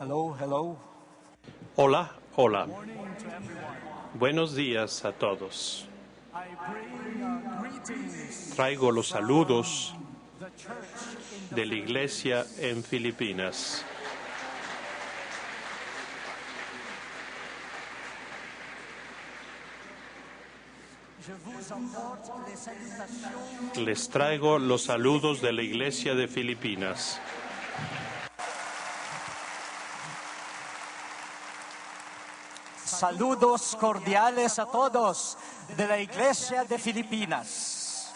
Hello, hello. Hola, hola. Buenos días a todos. Traigo los saludos de la iglesia en Filipinas. Les traigo los saludos de la iglesia de Filipinas. Saludos cordiales a todos de la Iglesia de Filipinas.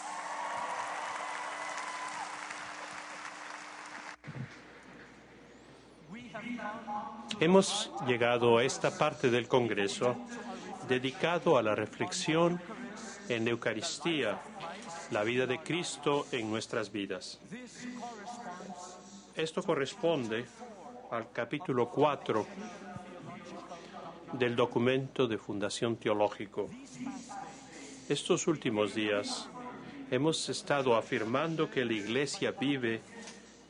Hemos llegado a esta parte del Congreso dedicado a la reflexión en Eucaristía, la vida de Cristo en nuestras vidas. Esto corresponde al capítulo 4 del documento de Fundación Teológico. Estos últimos días hemos estado afirmando que la Iglesia vive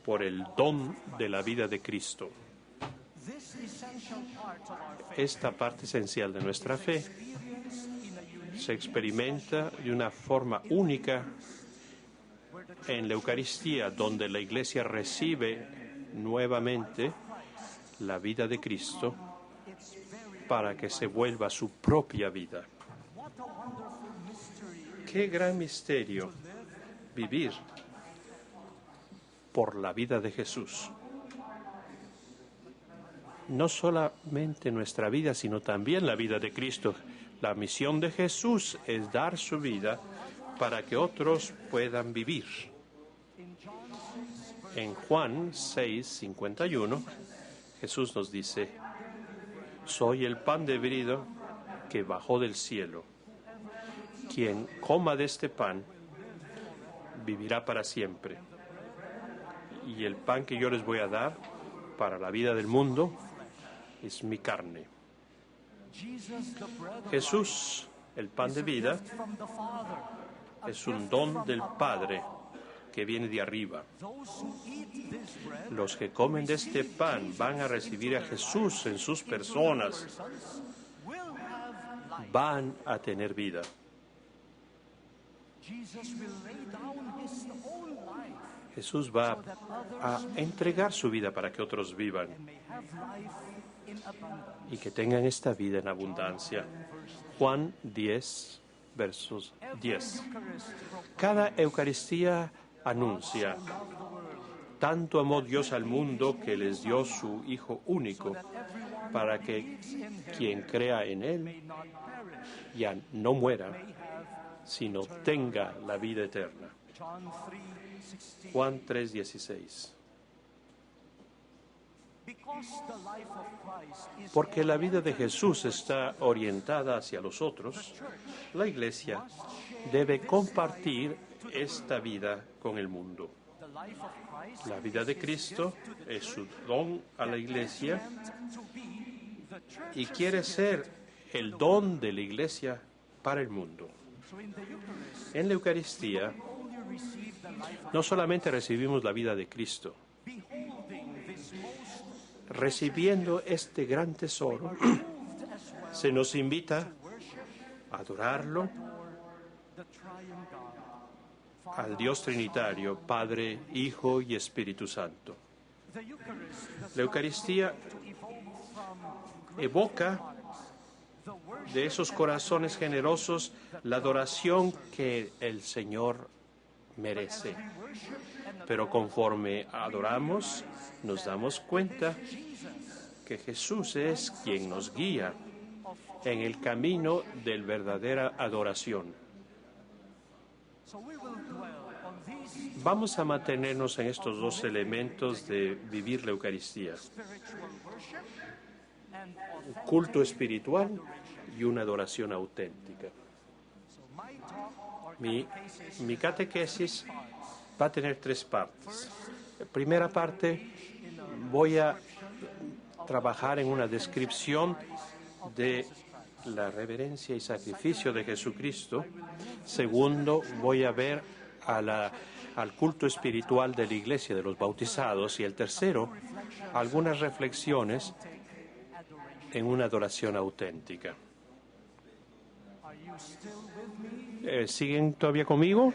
por el don de la vida de Cristo. Esta parte esencial de nuestra fe se experimenta de una forma única en la Eucaristía, donde la Iglesia recibe nuevamente la vida de Cristo para que se vuelva su propia vida. Qué gran misterio vivir por la vida de Jesús. No solamente nuestra vida, sino también la vida de Cristo. La misión de Jesús es dar su vida para que otros puedan vivir. En Juan 6:51, Jesús nos dice: soy el pan de vida que bajó del cielo. Quien coma de este pan vivirá para siempre. Y el pan que yo les voy a dar para la vida del mundo es mi carne. Jesús, el pan de vida, es un don del Padre que viene de arriba. Los que comen de este pan van a recibir a Jesús en sus personas, van a tener vida. Jesús va a entregar su vida para que otros vivan y que tengan esta vida en abundancia. Juan 10, versos 10. Cada Eucaristía anuncia: tanto amó Dios al mundo que les dio su Hijo único, para que quien crea en Él ya no muera, sino tenga la vida eterna. Juan 3:16. Porque la vida de Jesús está orientada hacia los otros, la Iglesia debe compartir esta vida con el mundo. La vida de Cristo es su don a la Iglesia y quiere ser el don de la Iglesia para el mundo. En la Eucaristía no solamente recibimos la vida de Cristo, recibiendo este gran tesoro, se nos invita a adorarlo, al Dios Trinitario, Padre, Hijo y Espíritu Santo. La Eucaristía evoca de esos corazones generosos la adoración que el Señor merece. Pero conforme adoramos, nos damos cuenta que Jesús es quien nos guía en el camino de la verdadera adoración. Vamos a mantenernos en estos dos elementos de vivir la Eucaristía: un culto espiritual y una adoración auténtica. Mi catequesis va a tener 3 partes. La primera parte, voy a trabajar en una descripción de la reverencia y sacrificio de Jesucristo. Segundo, voy a ver a la al culto espiritual de la Iglesia de los bautizados, y el tercero, algunas reflexiones en una adoración auténtica. ¿Siguen todavía conmigo?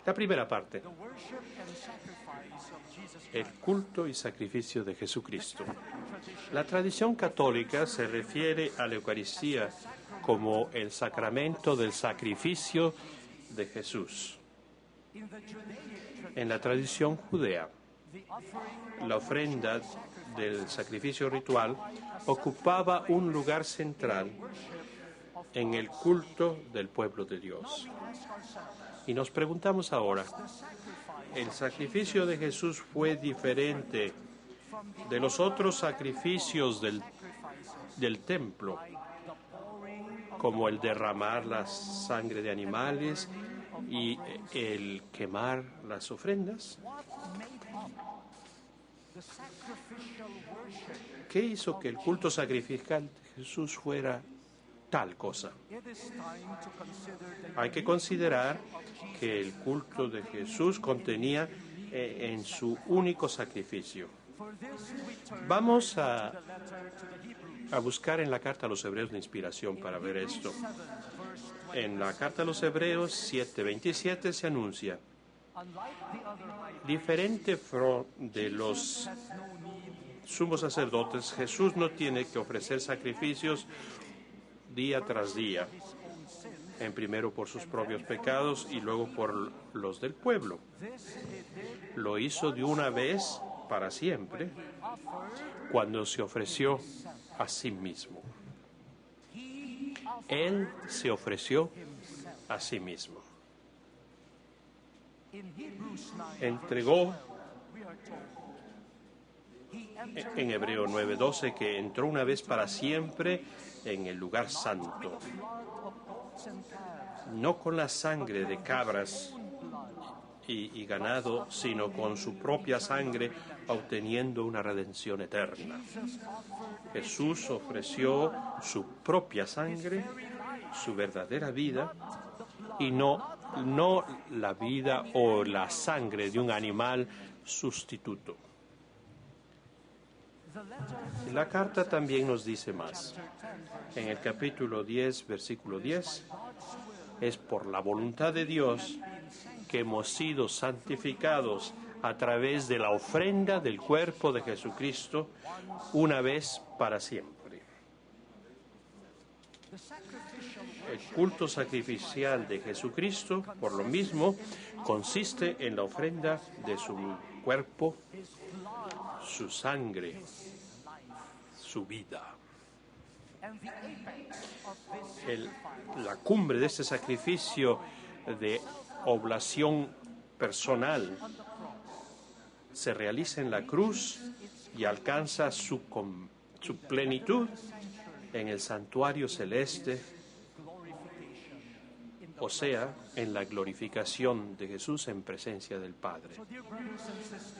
La primera parte, el culto y sacrificio de Jesucristo. La tradición católica se refiere a la Eucaristía como el sacramento del sacrificio de Jesús. En la tradición judea, la ofrenda del sacrificio ritual ocupaba un lugar central en el culto del pueblo de Dios. Y nos preguntamos ahora, ¿el sacrificio de Jesús fue diferente de los otros sacrificios del templo, como el derramar la sangre de animales y el quemar las ofrendas? ¿Qué hizo que el culto sacrificial de Jesús fuera tal cosa? Hay que considerar que el culto de Jesús contenía en su único sacrificio. Vamos a buscar en la carta a los Hebreos la inspiración para ver esto. En la carta a los Hebreos 7:27 se anuncia: diferente de los sumos sacerdotes, Jesús no tiene que ofrecer sacrificios día tras día, en primero por sus propios pecados y luego por los del pueblo. Lo hizo de una vez para siempre, cuando se ofreció a sí mismo. Él se ofreció a sí mismo. Entregó, en Hebreo 9:12, que entró una vez para siempre en el lugar santo, no con la sangre de cabras y ganado, sino con su propia sangre, obteniendo una redención eterna. Jesús ofreció su propia sangre, su verdadera vida, y no la vida o la sangre de un animal sustituto. La carta también nos dice más. En el capítulo 10, versículo 10, es por la voluntad de Dios que hemos sido santificados a través de la ofrenda del cuerpo de Jesucristo, una vez para siempre. El culto sacrificial de Jesucristo, por lo mismo, consiste en la ofrenda de su cuerpo, su sangre, su vida. La cumbre de este sacrificio de oblación personal se realiza en la cruz y alcanza su plenitud en el santuario celeste, o sea, en la glorificación de Jesús en presencia del Padre.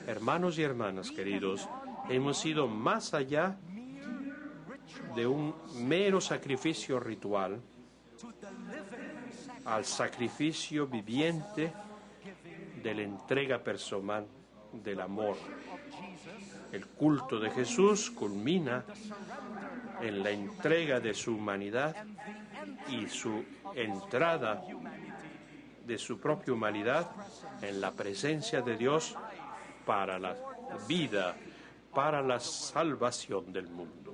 Hermanos y hermanas queridos, hemos ido más allá de un mero sacrificio ritual al sacrificio viviente de la entrega personal del amor. El culto de Jesús culmina en la entrega de su humanidad y su entrada de su propia humanidad en la presencia de Dios para la vida, para la salvación del mundo.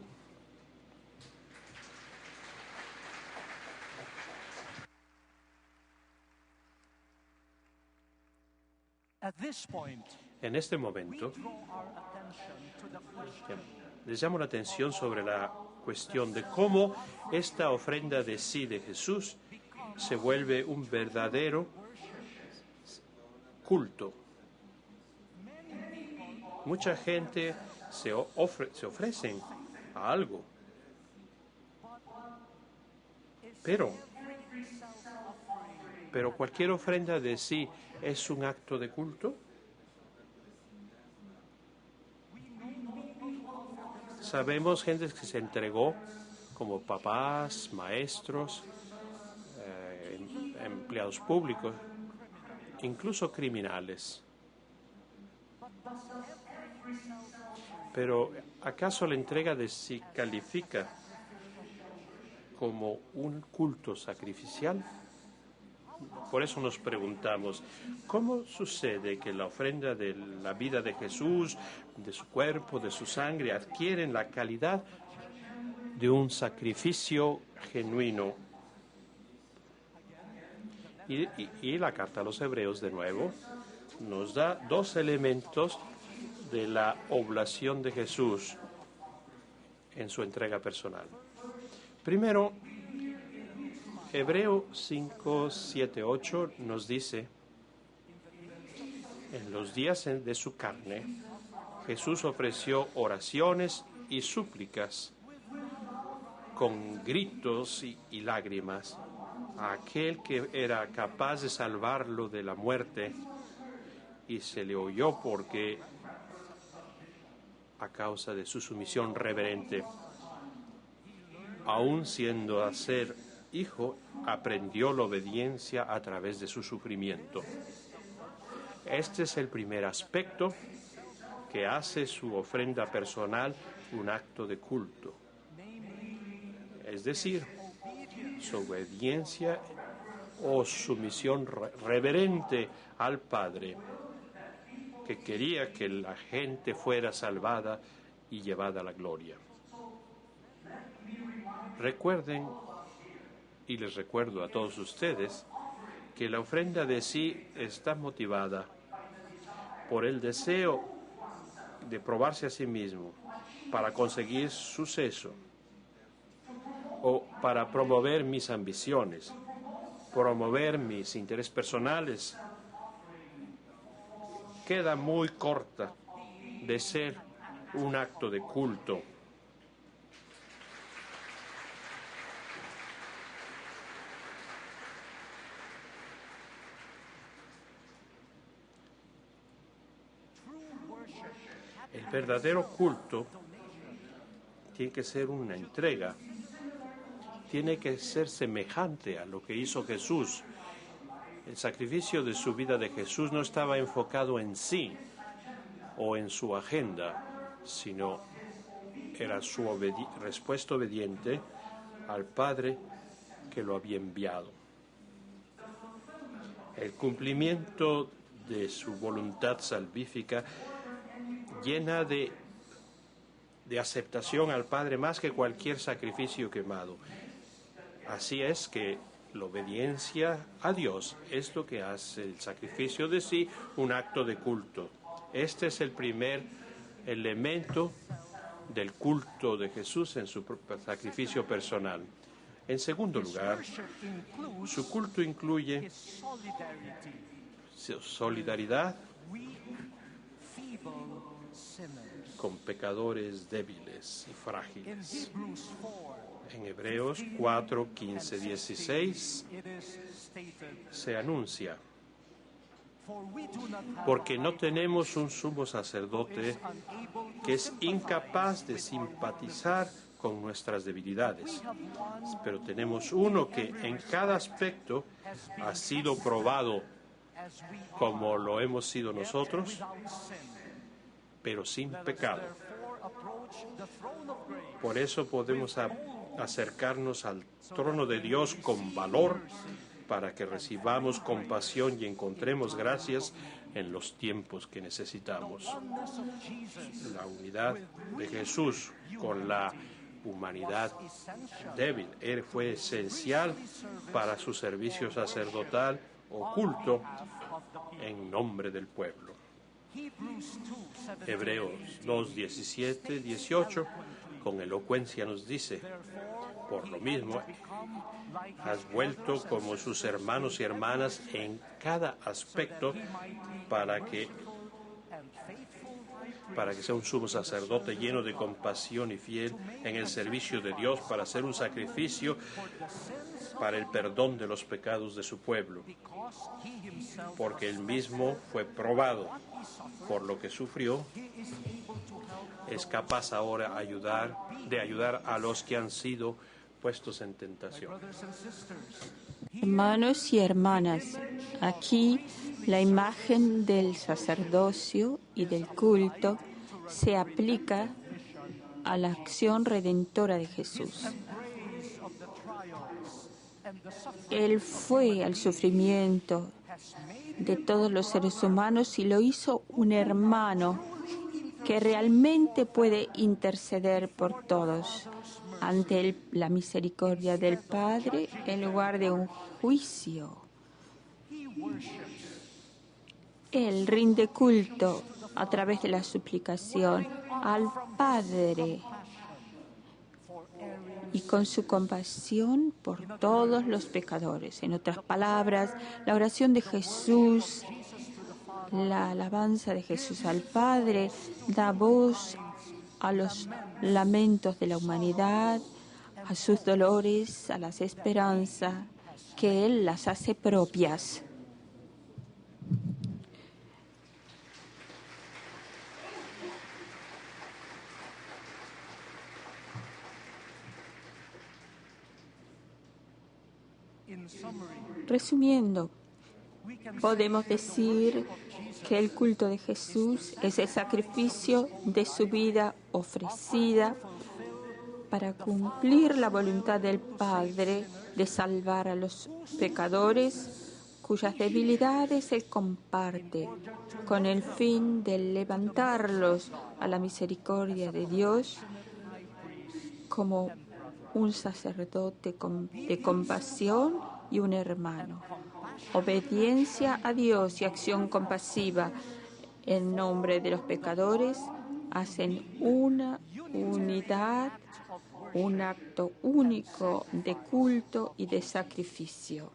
En este momento, les llamo la atención sobre la cuestión de cómo esta ofrenda de sí de Jesús se vuelve un verdadero culto. Mucha gente se ofrecen a algo, pero cualquier ofrenda de sí es un acto de culto. Sabemos gente que se entregó como papás, maestros, empleados públicos, incluso criminales. Pero ¿acaso la entrega de sí califica como un culto sacrificial? Por eso nos preguntamos, ¿cómo sucede que la ofrenda de la vida de Jesús, de su cuerpo, de su sangre, adquieren la calidad de un sacrificio genuino? Y la carta a los Hebreos, de nuevo, nos da dos elementos de la oblación de Jesús en su entrega personal. Primero, Hebreo 5, 7, 8 nos dice, en los días de su carne, Jesús ofreció oraciones y súplicas con gritos y lágrimas a aquel que era capaz de salvarlo de la muerte, y se le oyó porque a causa de su sumisión reverente, aun siendo a ser hijo, aprendió la obediencia a través de su sufrimiento. Este es el primer aspecto que hace su ofrenda personal un acto de culto. Es decir, su obediencia o sumisión reverente al Padre, que quería que la gente fuera salvada y llevada a la gloria. Recuerden, y les recuerdo a todos ustedes, que la ofrenda de sí está motivada por el deseo de probarse a sí mismo para conseguir suceso, o para promover mis ambiciones, promover mis intereses personales, queda muy corta de ser un acto de culto. El verdadero culto tiene que ser una entrega, tiene que ser semejante a lo que hizo Jesús. El sacrificio de su vida de Jesús no estaba enfocado en sí o en su agenda, sino era su respuesta obediente al Padre que lo había enviado. El cumplimiento de su voluntad salvífica llena de aceptación al Padre más que cualquier sacrificio quemado. Así es que la obediencia a Dios es lo que hace el sacrificio de sí un acto de culto. Este es el primer elemento del culto de Jesús en su sacrificio personal. En segundo lugar, su culto incluye solidaridad con pecadores débiles y frágiles. En Hebreos 4, 15, 16 se anuncia: porque no tenemos un sumo sacerdote que es incapaz de simpatizar con nuestras debilidades, pero tenemos uno que en cada aspecto ha sido probado como lo hemos sido nosotros, pero sin pecado. Por eso podemos acercarnos al trono de Dios con valor, para que recibamos compasión y encontremos gracias en los tiempos que necesitamos. La unidad de Jesús con la humanidad débil fue esencial para su servicio sacerdotal oculto en nombre del pueblo. Hebreos 2, 17, 18, con elocuencia nos dice: por lo mismo, has vuelto como sus hermanos y hermanas en cada aspecto para que sea un sumo sacerdote lleno de compasión y fiel en el servicio de Dios, para hacer un sacrificio para el perdón de los pecados de su pueblo, porque él mismo fue probado por lo que sufrió, es capaz ahora de ayudar a los que han sido puestos en tentación. Hermanos y hermanas, aquí la imagen del sacerdocio y del culto se aplica a la acción redentora de Jesús. Él fue al sufrimiento de todos los seres humanos y lo hizo un hermano que realmente puede interceder por todos ante la misericordia del Padre en lugar de un juicio. Él rinde culto a través de la suplicación al Padre y con su compasión por todos los pecadores. En otras palabras, la oración de Jesús, la alabanza de Jesús al Padre, da voz a los lamentos de la humanidad, a sus dolores, a las esperanzas, que Él las hace propias. Resumiendo, podemos decir que el culto de Jesús es el sacrificio de su vida ofrecida para cumplir la voluntad del Padre de salvar a los pecadores cuyas debilidades Él comparte, con el fin de levantarlos a la misericordia de Dios como un sacerdote de compasión y un hermano. Obediencia a Dios y acción compasiva en nombre de los pecadores hacen una unidad, un acto único de culto y de sacrificio.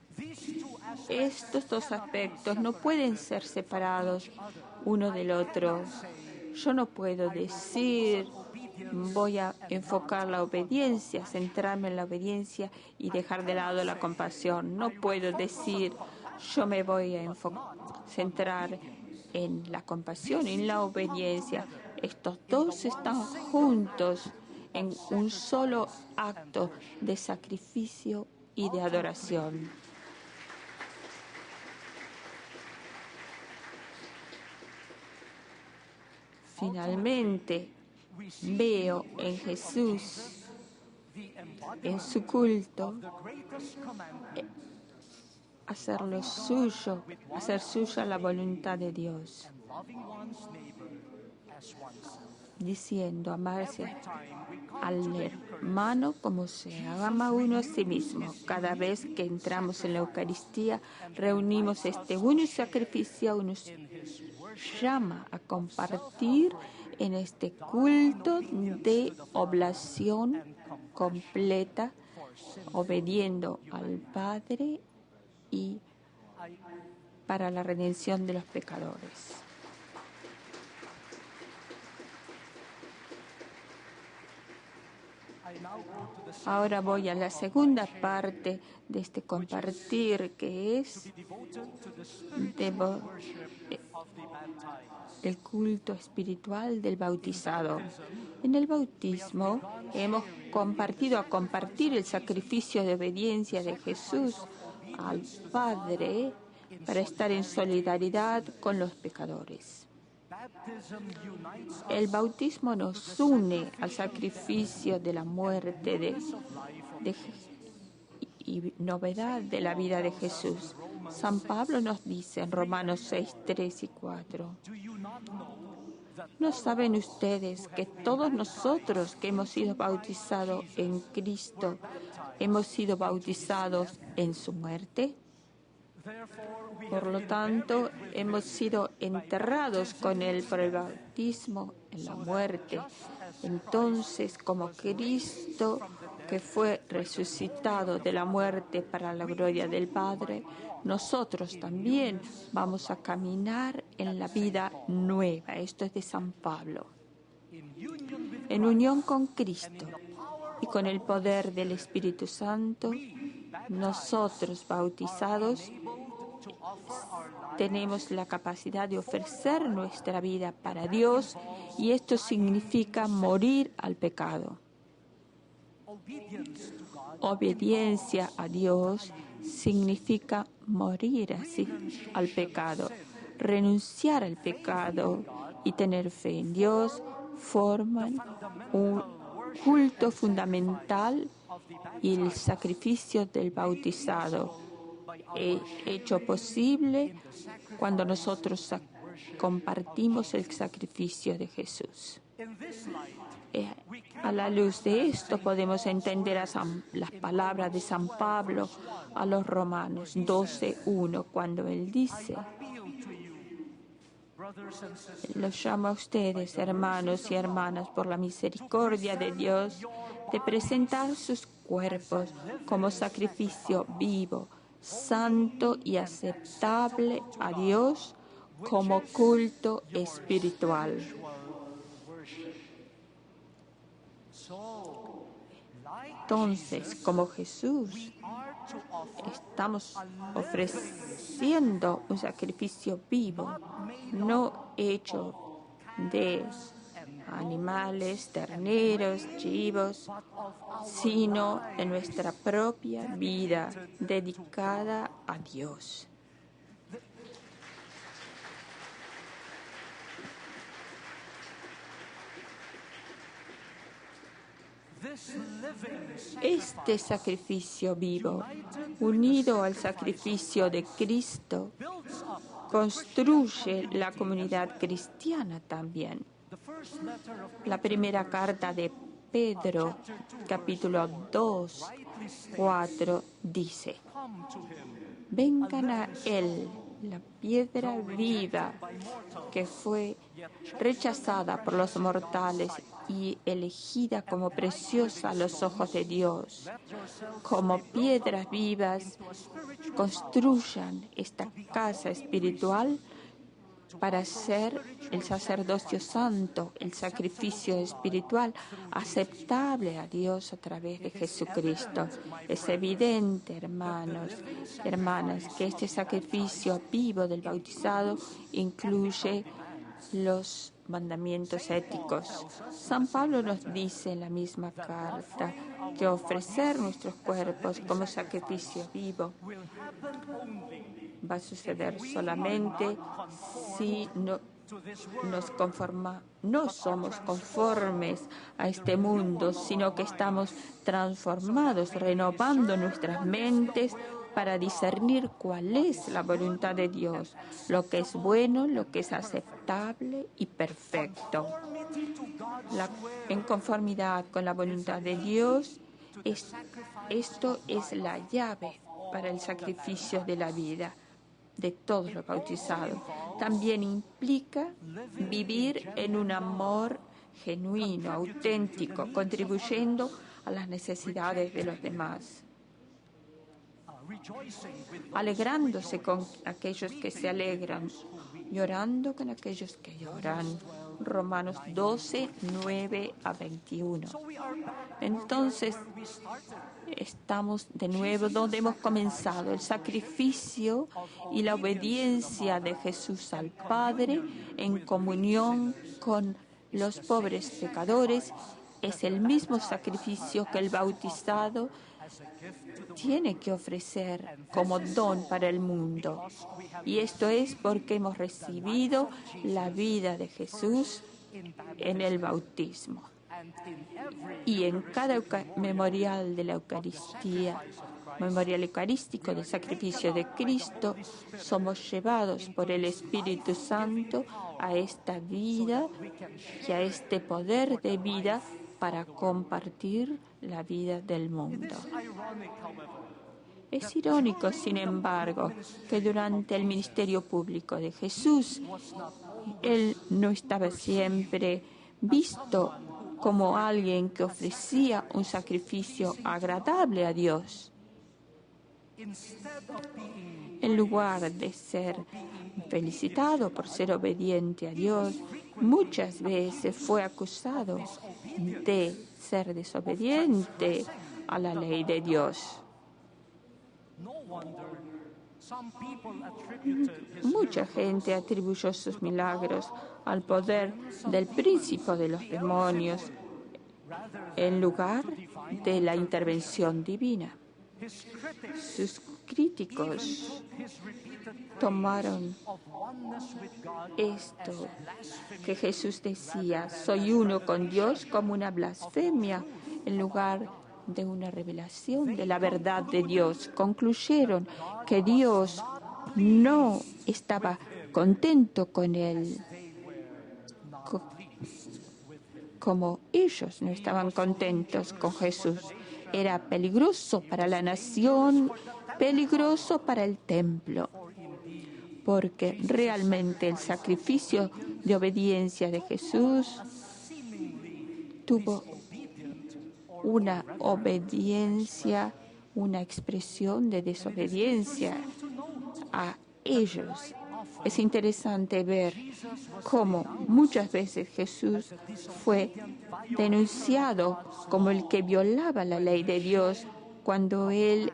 Estos dos aspectos no pueden ser separados uno del otro. Yo no puedo decir voy a enfocar la obediencia, centrarme en la obediencia y dejar de lado la compasión. No puedo decir yo me voy a centrar en la compasión y en la obediencia. Estos dos están juntos en un solo acto de sacrificio y de adoración. Finalmente, veo en Jesús, en su culto, hacer suya la voluntad de Dios, diciendo amarse al hermano como se ama uno a sí mismo. Cada vez que entramos en la Eucaristía, reunimos este único sacrificio, nos llama a compartir en este culto de oblación completa, obediendo al Padre y para la redención de los pecadores. Ahora voy a la segunda parte de este compartir, que es el culto espiritual del bautizado. En el bautismo hemos compartir el sacrificio de obediencia de Jesús al Padre para estar en solidaridad con los pecadores. El bautismo nos une al sacrificio de la muerte y novedad de la vida de Jesús. San Pablo nos dice en Romanos 6, 3 y 4, ¿no saben ustedes que todos nosotros que hemos sido bautizados en Cristo, hemos sido bautizados en su muerte? Por lo tanto, hemos sido enterrados con Él por el bautismo en la muerte. Entonces, como Cristo, que fue resucitado de la muerte para la gloria del Padre, nosotros también vamos a caminar en la vida nueva. Esto es de San Pablo. En unión con Cristo y con el poder del Espíritu Santo, nosotros bautizados tenemos la capacidad de ofrecer nuestra vida para Dios, y esto significa morir al pecado. Obediencia a Dios significa morir así al pecado. Renunciar al pecado y tener fe en Dios forman un culto fundamental y el sacrificio del bautizado, hecho posible cuando nosotros compartimos el sacrificio de Jesús. A la luz de esto podemos entender las palabras de San Pablo a los Romanos 12:1, cuando él dice: los llamo a ustedes, hermanos y hermanas, por la misericordia de Dios, de presentar sus cuerpos como sacrificio vivo, santo y aceptable a Dios, como culto espiritual. Entonces, como Jesús, estamos ofreciendo un sacrificio vivo, no hecho de animales, terneros, chivos, sino de nuestra propia vida dedicada a Dios. Este sacrificio vivo, unido al sacrificio de Cristo, construye la comunidad cristiana también. La primera carta de Pedro, capítulo 2, 4, dice: vengan a Él, la piedra viva que fue rechazada por los mortales y elegida como preciosa a los ojos de Dios. Como piedras vivas, construyan esta casa espiritual para ser el sacerdocio santo, el sacrificio espiritual aceptable a Dios a través de Jesucristo. Es evidente, hermanos y hermanas, que este sacrificio vivo del bautizado incluye los mandamientos éticos. San Pablo nos dice en la misma carta que ofrecer nuestros cuerpos como sacrificio vivo va a suceder solamente si no somos conformes a este mundo, sino que estamos transformados, renovando nuestras mentes para discernir cuál es la voluntad de Dios, lo que es bueno, lo que es aceptable y perfecto. En conformidad con la voluntad de Dios, esto es la llave para el sacrificio de la vida de todos los bautizados. También implica vivir en un amor genuino, auténtico, contribuyendo a las necesidades de los demás, alegrándose con aquellos que se alegran, llorando con aquellos que lloran. Romanos 12, 9 a 21. Entonces, estamos de nuevo donde hemos comenzado, el sacrificio y la obediencia de Jesús al Padre en comunión con los pobres pecadores. Es el mismo sacrificio que el bautizado tiene que ofrecer como don para el mundo. Y esto es porque hemos recibido la vida de Jesús en el bautismo. Y en cada memorial de la Eucaristía, memorial eucarístico del sacrificio de Cristo, somos llevados por el Espíritu Santo a esta vida y a este poder de vida para compartir la vida del mundo. Es irónico, sin embargo, que durante el ministerio público de Jesús, Él no estaba siempre visto como alguien que ofrecía un sacrificio agradable a Dios. En lugar de ser felicitado por ser obediente a Dios, muchas veces fue acusado de ser desobediente a la ley de Dios. Mucha gente atribuyó sus milagros al poder del príncipe de los demonios en lugar de la intervención divina. Sus críticos tomaron esto que Jesús decía, soy uno con Dios, como una blasfemia, en lugar de una revelación de la verdad de Dios. Concluyeron que Dios no estaba contento con él, como ellos no estaban contentos con Jesús. Era peligroso para la nación, peligroso para el templo, porque realmente el sacrificio de obediencia de Jesús tuvo una obediencia, una expresión de desobediencia a ellos. Es interesante ver cómo muchas veces Jesús fue denunciado como el que violaba la ley de Dios cuando él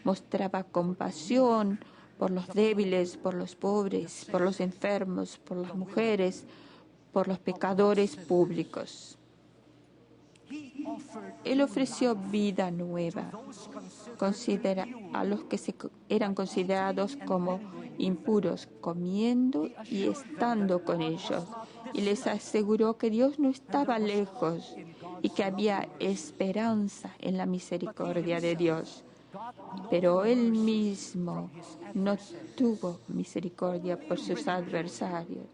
mostraba compasión por los débiles, por los pobres, por los enfermos, por las mujeres, por los pecadores públicos. Él ofreció vida nueva a los que eran considerados como impuros, comiendo y estando con ellos. Y les aseguró que Dios no estaba lejos y que había esperanza en la misericordia de Dios. Pero él mismo no tuvo misericordia por sus adversarios.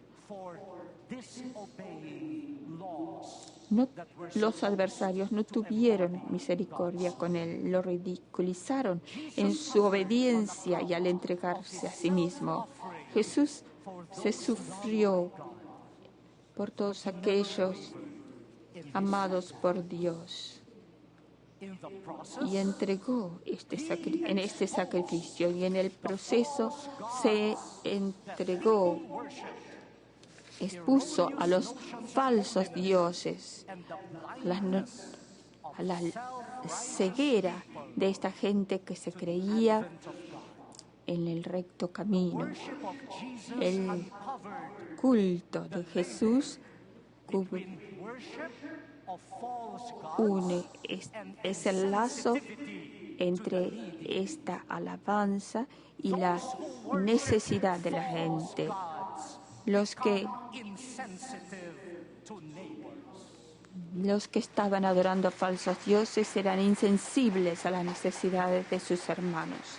Los adversarios no tuvieron misericordia con él, lo ridiculizaron en su obediencia y al entregarse a sí mismo. Jesús se sufrió por todos aquellos amados por Dios y entregó en este sacrificio, y en el proceso se entregó, expuso a los falsos dioses, a la ceguera de esta gente que se creía en el recto camino. El culto de Jesús es el lazo entre esta alabanza y la necesidad de la gente. Los que estaban adorando a falsos dioses eran insensibles a las necesidades de sus hermanos.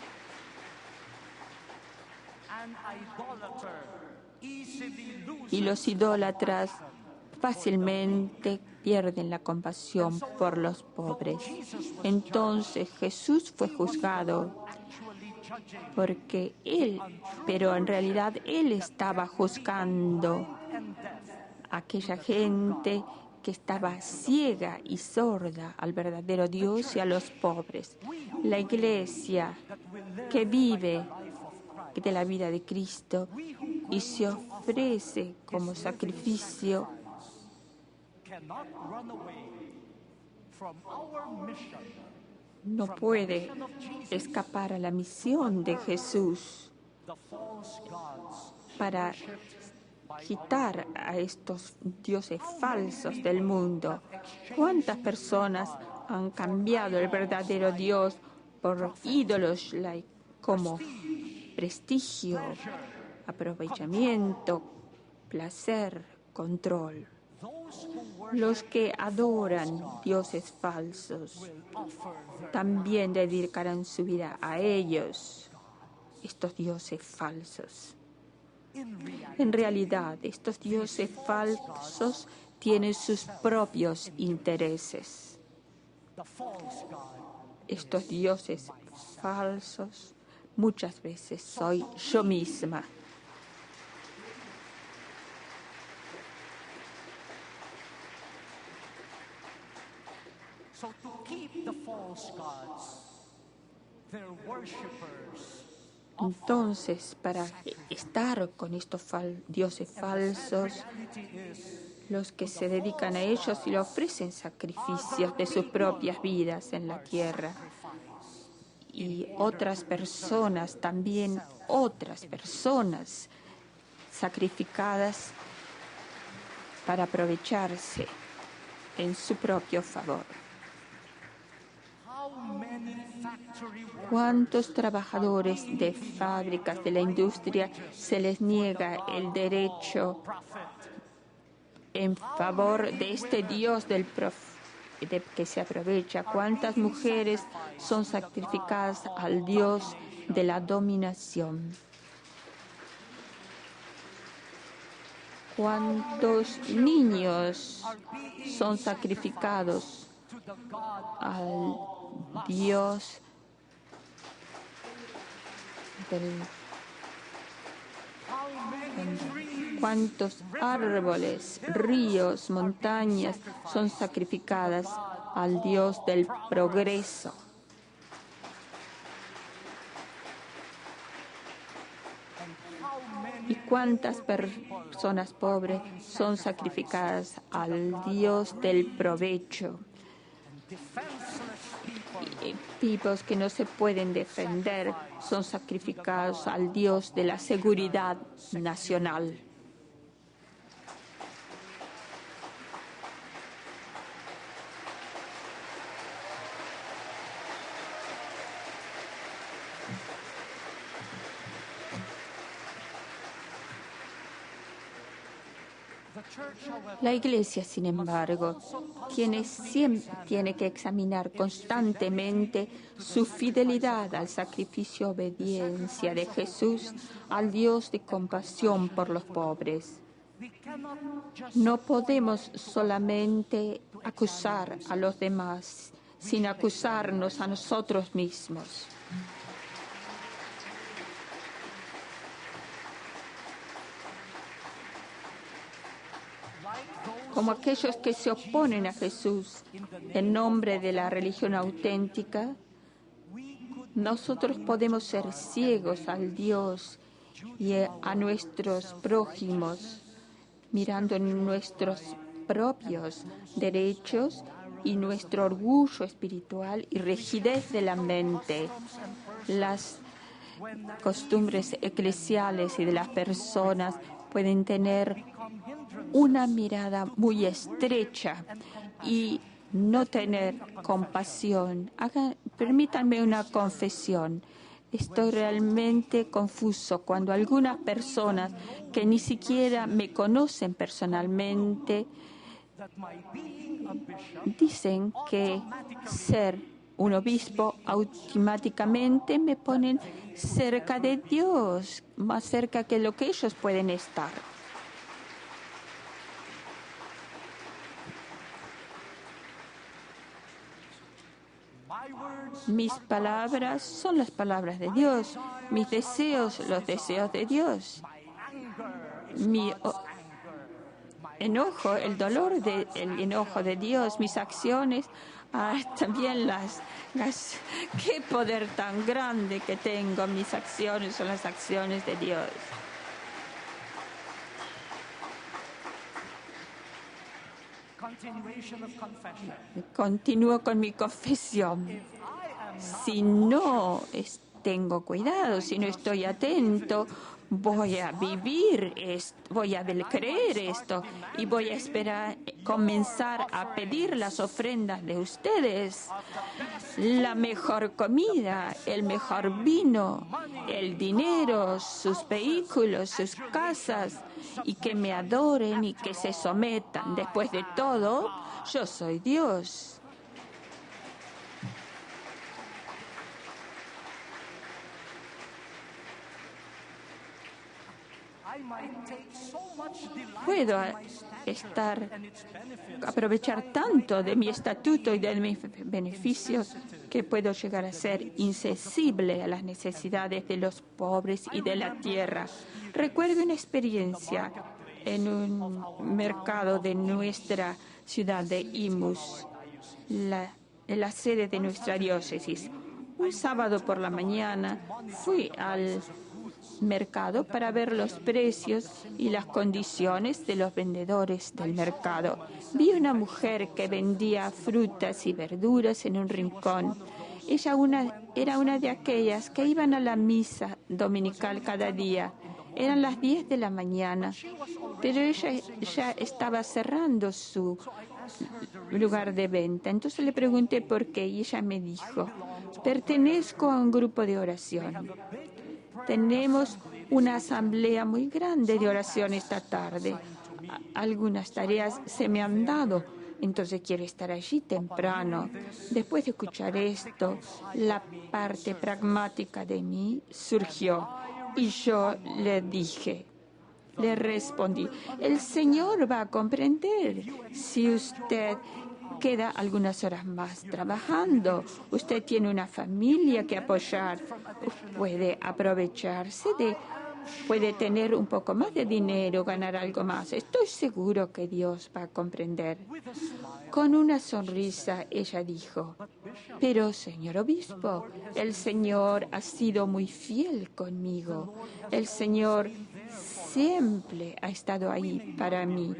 Y los idólatras fácilmente pierden la compasión por los pobres. Entonces Jesús fue juzgado pero en realidad él estaba juzgando a aquella gente que estaba ciega y sorda al verdadero Dios y a los pobres. La iglesia que vive de la vida de Cristo y se ofrece como sacrificio no puede escapar a la misión de Jesús para quitar a estos dioses falsos del mundo. ¿Cuántas personas han cambiado el verdadero Dios por ídolos como prestigio, aprovechamiento, placer, control? Los que adoran dioses falsos también dedicarán su vida a ellos, estos dioses falsos. En realidad, estos dioses falsos tienen sus propios intereses. Estos dioses falsos muchas veces soy yo misma. Entonces, para estar con estos dioses falsos, los que se dedican a ellos y le ofrecen sacrificios de sus propias vidas en la tierra y otras personas, también otras personas sacrificadas para aprovecharse en su propio favor. ¿Cuántos trabajadores de fábricas de la industria se les niega el derecho en favor de este Dios de que se aprovecha? ¿Cuántas mujeres son sacrificadas al Dios de la dominación? ¿Cuántos niños son sacrificados al Dios del... ¿Cuántos árboles, ríos, montañas son sacrificadas al Dios del progreso? ¿Y cuántas personas pobres son sacrificadas al Dios del provecho? Tipos que no se pueden defender son sacrificados al Dios de la seguridad nacional. La Iglesia, sin embargo, tiene que examinar constantemente su fidelidad al sacrificio y obediencia de Jesús, al Dios de compasión por los pobres. No podemos solamente acusar a los demás, sin acusarnos a nosotros mismos. Como aquellos que se oponen a Jesús en nombre de la religión auténtica, nosotros podemos ser ciegos al Dios y a nuestros prójimos, mirando en nuestros propios derechos y nuestro orgullo espiritual y rigidez de la mente. Las costumbres eclesiales y de las personas pueden tener una mirada muy estrecha y no tener compasión. Permítanme una confesión. Estoy realmente confuso cuando algunas personas que ni siquiera me conocen personalmente dicen que ser un obispo automáticamente me ponen cerca de Dios, más cerca que lo que ellos pueden estar. Mis palabras son las palabras de Dios, mis deseos, los deseos de Dios. Mi enojo, el enojo de Dios, mis acciones, también qué poder tan grande que tengo. Mis acciones son las acciones de Dios. Continúo con mi confesión. Si no tengo cuidado, si no estoy atento, voy a vivir esto, voy a creer esto y voy a comenzar a pedir las ofrendas de ustedes, la mejor comida, el mejor vino, el dinero, sus vehículos, sus casas, y que me adoren y que se sometan. Después de todo, yo soy Dios. Puedo aprovechar tanto de mi estatuto y de mis beneficios que puedo llegar a ser insensible a las necesidades de los pobres y de la tierra. Recuerdo una experiencia en un mercado de nuestra ciudad de Imus, la sede de nuestra diócesis. Un sábado por la mañana fui al mercado para ver los precios y las condiciones de los vendedores del mercado. Vi una mujer que vendía frutas y verduras en un rincón Ella era una de aquellas que iban a la misa dominical cada día. Eran las 10 de la mañana, pero ella ya estaba cerrando su lugar de venta. Entonces le pregunté por qué y ella me dijo: pertenezco a un grupo de oración. Tenemos una asamblea muy grande de oración esta tarde. Algunas tareas se me han dado, entonces quiero estar allí temprano. Después de escuchar esto, la parte pragmática de mí surgió y yo le respondí: el Señor va a comprender si usted queda algunas horas más trabajando. Usted tiene una familia que apoyar. Puede aprovecharse puede tener un poco más de dinero, ganar algo más. Estoy seguro que Dios va a comprender. Con una sonrisa ella dijo: pero, señor obispo, el Señor ha sido muy fiel conmigo. El Señor siempre ha estado ahí para mí.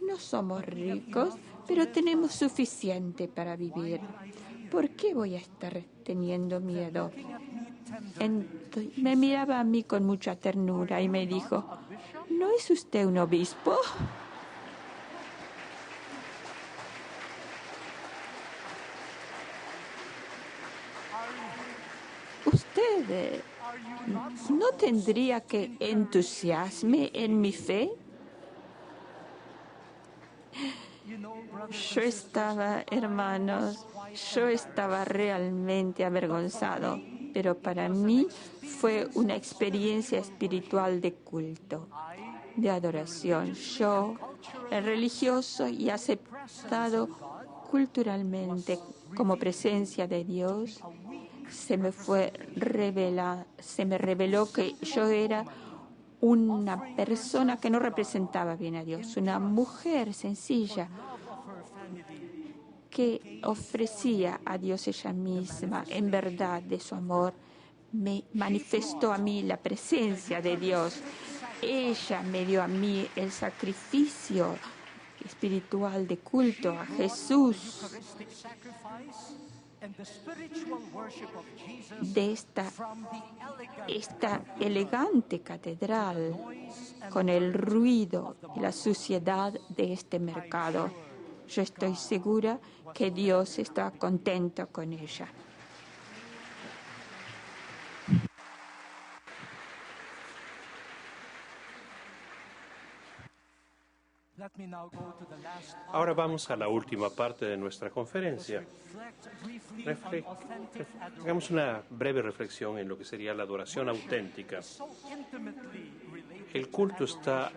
No somos ricos, pero tenemos suficiente para vivir. ¿Por qué voy a estar teniendo miedo? Me miraba a mí con mucha ternura y me dijo: ¿no es usted un obispo? ¿Usted no tendría que entusiasme en mi fe? Hermanos, yo estaba realmente avergonzado, pero para mí fue una experiencia espiritual de culto, de adoración. Yo, el religioso y aceptado culturalmente como presencia de Dios, se me reveló que yo era una persona que no representaba bien a Dios, una mujer sencilla que ofrecía a Dios ella misma en verdad de su amor. Me manifestó a mí la presencia de Dios. Ella me dio a mí el sacrificio espiritual de culto a Jesús. De esta elegante catedral, con el ruido y la suciedad de este mercado. Yo estoy segura que Dios está contento con ella. Ahora vamos a la última parte de nuestra conferencia. Hagamos una breve reflexión en lo que sería la adoración auténtica. El culto está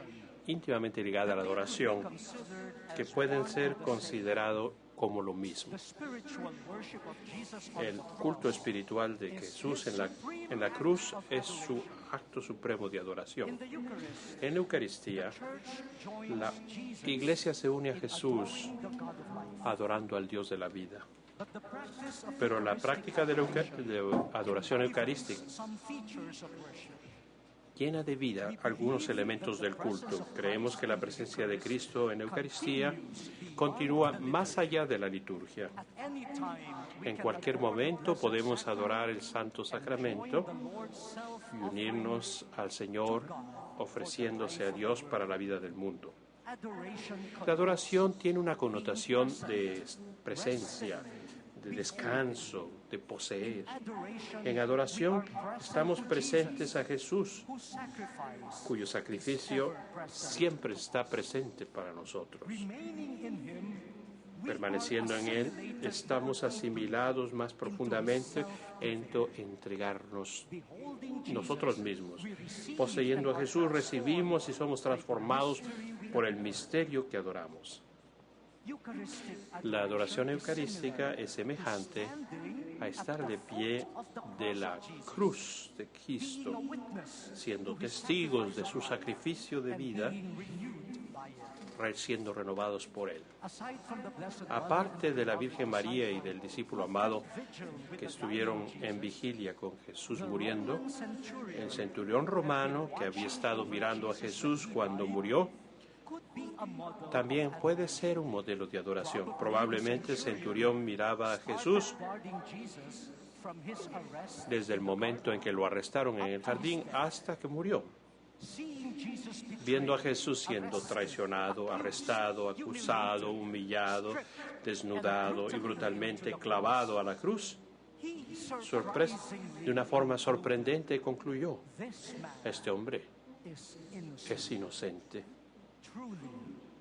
íntimamente ligado a la adoración, que pueden ser considerados como lo mismo. El culto espiritual de Jesús en la cruz es su acto supremo de adoración. En la Eucaristía, la Iglesia se une a Jesús adorando al Dios de la vida. Pero la práctica de adoración eucarística llena de vida algunos elementos del culto. Creemos que la presencia de Cristo en Eucaristía continúa más allá de la liturgia. En cualquier momento podemos adorar el Santo Sacramento y unirnos al Señor ofreciéndose a Dios para la vida del mundo. La adoración tiene una connotación de presencia, de descanso, de poseer. En adoración estamos presentes a Jesús, cuyo sacrificio siempre está presente para nosotros. Permaneciendo en Él, estamos asimilados más profundamente en entregarnos nosotros mismos. Poseyendo a Jesús, recibimos y somos transformados por el misterio que adoramos. La adoración eucarística es semejante a estar de pie de la cruz de Cristo, siendo testigos de su sacrificio de vida, siendo renovados por Él. Aparte de la Virgen María y del discípulo amado que estuvieron en vigilia con Jesús muriendo, el centurión romano que había estado mirando a Jesús cuando murió, también puede ser un modelo de adoración. Probablemente el centurión miraba a Jesús desde el momento en que lo arrestaron en el jardín hasta que murió. Viendo a Jesús siendo traicionado, arrestado, acusado, humillado, desnudado y brutalmente clavado a la cruz, de una forma sorprendente concluyó: este hombre es inocente.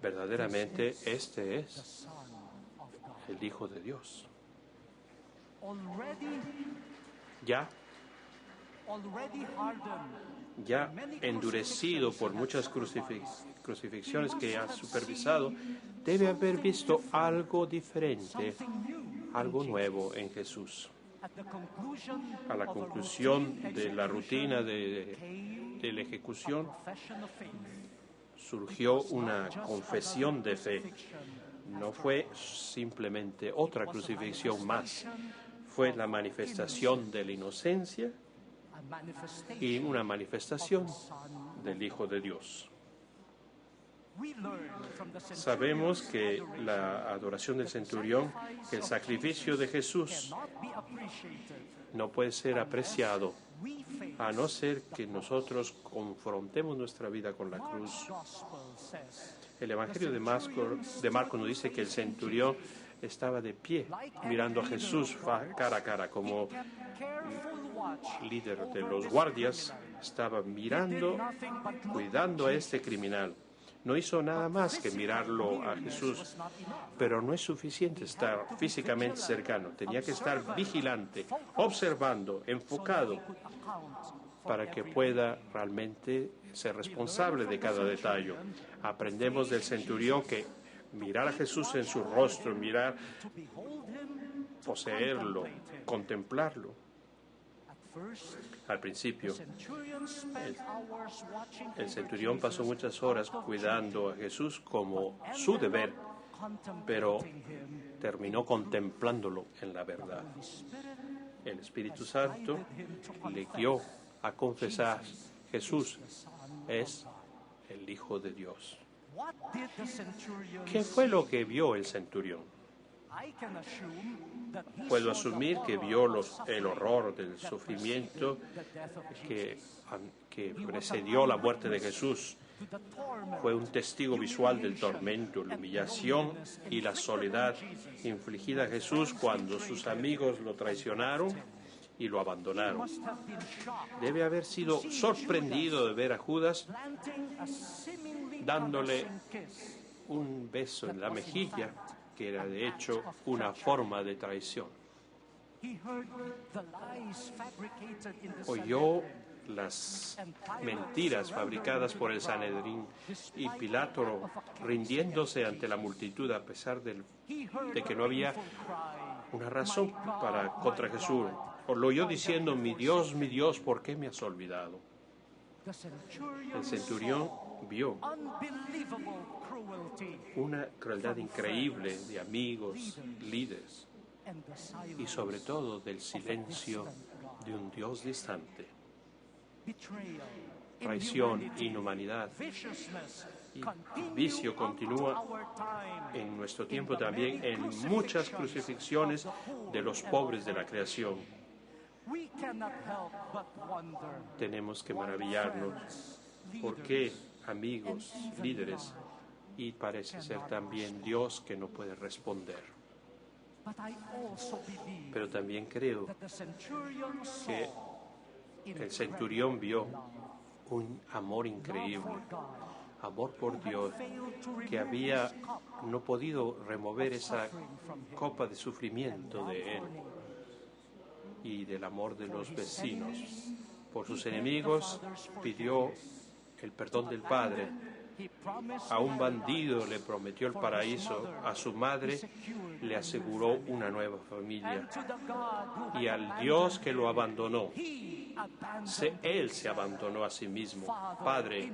Verdaderamente este es el Hijo de Dios. Ya endurecido por muchas crucifixiones que ha supervisado, debe haber visto algo diferente, algo nuevo en Jesús. A la conclusión de la rutina de la ejecución, surgió una confesión de fe. No fue simplemente otra crucifixión más, fue la manifestación de la inocencia y una manifestación del Hijo de Dios. Sabemos que la adoración del centurión, que el sacrificio de Jesús no puede ser apreciado a no ser que nosotros confrontemos nuestra vida con la cruz. El Evangelio de Marcos nos dice que el centurión estaba de pie mirando a Jesús cara a cara, como líder de los guardias, estaba mirando, cuidando a este criminal. No hizo nada más que mirarlo a Jesús, pero no es suficiente estar físicamente cercano. Tenía que estar vigilante, observando, enfocado, para que pueda realmente ser responsable de cada detalle. Aprendemos del centurión que mirar a Jesús en su rostro, poseerlo, contemplarlo. Al principio, el centurión pasó muchas horas cuidando a Jesús como su deber, pero terminó contemplándolo en la verdad. El Espíritu Santo le guió a confesar: Jesús es el Hijo de Dios. ¿Qué fue lo que vio el centurión? Puedo asumir que vio el horror del sufrimiento que precedió la muerte de Jesús. Fue un testigo visual del tormento, la humillación y la soledad infligida a Jesús cuando sus amigos lo traicionaron y lo abandonaron. Debe haber sido sorprendido de ver a Judas dándole un beso en la mejilla, que era de hecho una forma de traición. Oyó las mentiras fabricadas por el Sanedrín y Pilato rindiéndose ante la multitud a pesar de que no había una razón contra Jesús. Lo oyó diciendo: mi Dios, ¿por qué me has olvidado? El centurión vio una crueldad increíble de amigos, líderes y sobre todo del silencio de un Dios distante. Traición, inhumanidad y vicio continúa en nuestro tiempo también en muchas crucifixiones de los pobres de la creación. Tenemos que maravillarnos. ¿Por qué amigos, líderes? Y parece ser también Dios que no puede responder. Pero también creo que el centurión vio un amor increíble, amor por Dios, que había no podido remover esa copa de sufrimiento de él y del amor de los vecinos. Por sus enemigos pidió el perdón del Padre. A un bandido le prometió el paraíso, a su madre le aseguró una nueva familia. Y al Dios que lo abandonó, Él se abandonó a sí mismo. Padre,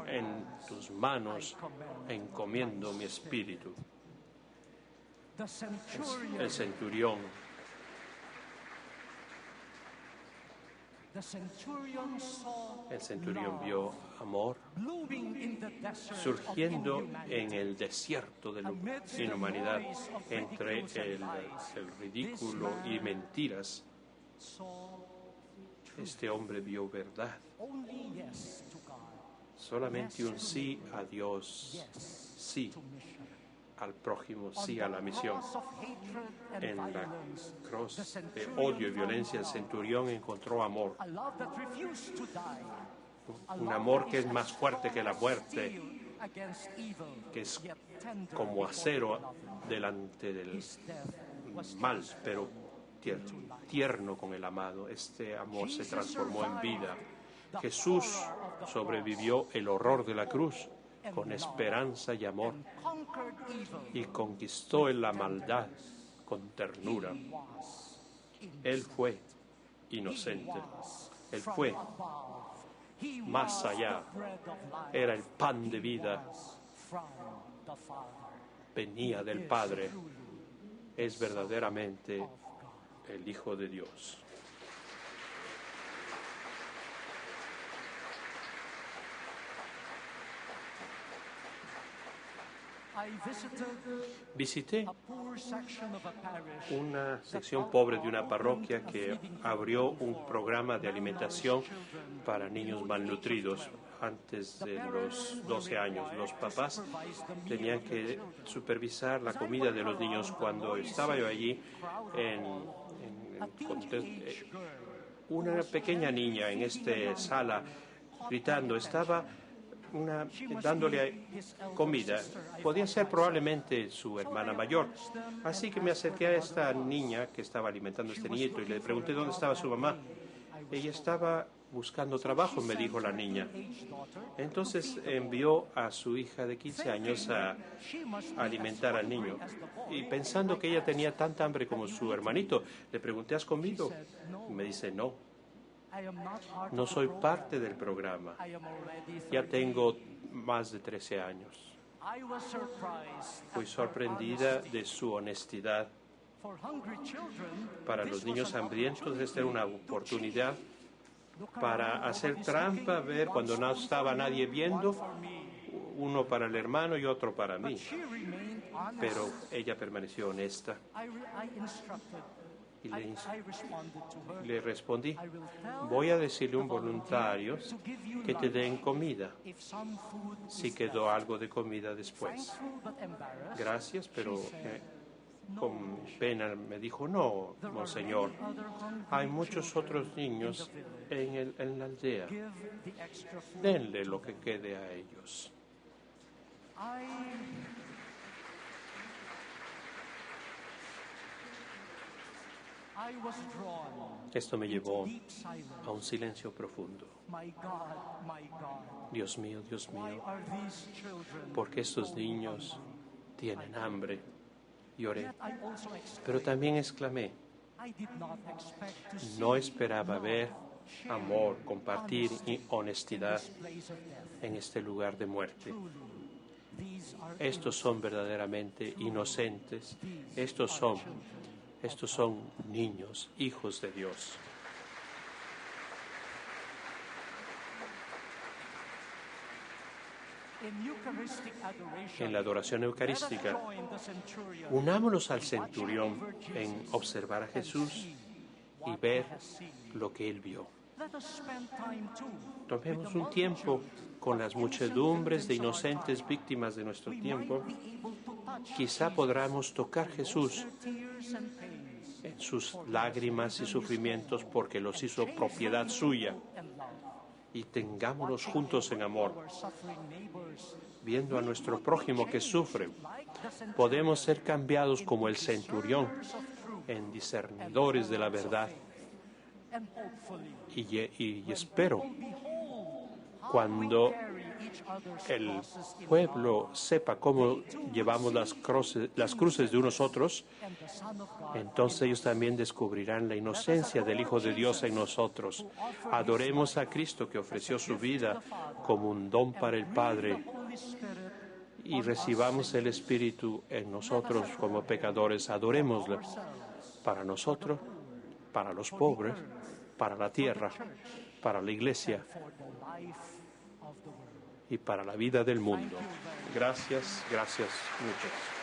en tus manos encomiendo mi espíritu. El centurión El centurión vio amor surgiendo en el desierto de la inhumanidad, entre el ridículo y mentiras. Este hombre vio verdad. Solamente un sí a Dios, sí al prójimo, sí a la misión. En la cruz de odio y violencia, el centurión encontró amor. Un amor que es más fuerte que la muerte, que es como acero delante del mal, pero tierno con el amado. Este amor se transformó en vida. Jesús sobrevivió el horror de la cruz con esperanza y amor, y conquistó la maldad con ternura. Él fue inocente. Él fue más allá. Era el pan de vida. Venía del Padre. Es verdaderamente el Hijo de Dios. Visité una sección pobre de una parroquia que abrió un programa de alimentación para niños malnutridos antes de los 12 años. Los papás tenían que supervisar la comida de los niños. Cuando estaba yo allí, una pequeña niña en esta sala gritando, estaba dándole comida. Podía ser probablemente su hermana mayor. Así que me acerqué a esta niña que estaba alimentando a este nieto y le pregunté dónde estaba su mamá. Ella estaba buscando trabajo, me dijo la niña. Entonces envió a su hija de 15 años a alimentar al niño. Y pensando que ella tenía tanta hambre como su hermanito, le pregunté, ¿has comido? Y me dice, no. No soy parte del programa. Ya tengo más de 13 años. Fui sorprendida de su honestidad. Para los niños hambrientos, esta era una oportunidad para hacer trampa, ver cuando no estaba nadie viendo, uno para el hermano y otro para mí. Pero ella permaneció honesta. Y le respondí, voy a decirle a un voluntario que te den comida, si quedó algo de comida después. Gracias, pero con pena me dijo, no, monseñor, hay muchos otros niños en la aldea. Denle lo que quede a ellos. Esto me llevó a un silencio profundo. Dios mío, ¿por qué estos niños tienen hambre? Lloré, pero también exclamé, no esperaba ver amor, compartir y honestidad en este lugar de muerte. Estos son verdaderamente inocentes, estos son niños, hijos de Dios. En la adoración eucarística, unámonos al centurión en observar a Jesús y ver lo que él vio. Tomemos un tiempo con las muchedumbres de inocentes víctimas de nuestro tiempo. Quizá podamos tocar a Jesús en sus lágrimas y sufrimientos porque los hizo propiedad suya. Y tengámonos juntos en amor, viendo a nuestro prójimo que sufre. Podemos ser cambiados como el centurión en discernidores de la verdad. Y espero, cuando el pueblo sepa cómo llevamos las cruces de unos otros, entonces ellos también descubrirán la inocencia del Hijo de Dios en nosotros. Adoremos a Cristo que ofreció su vida como un don para el Padre y recibamos el Espíritu en nosotros como pecadores. Adorémosle para nosotros, para los pobres para la tierra, para la iglesia y para la vida del mundo. Gracias, gracias muchas.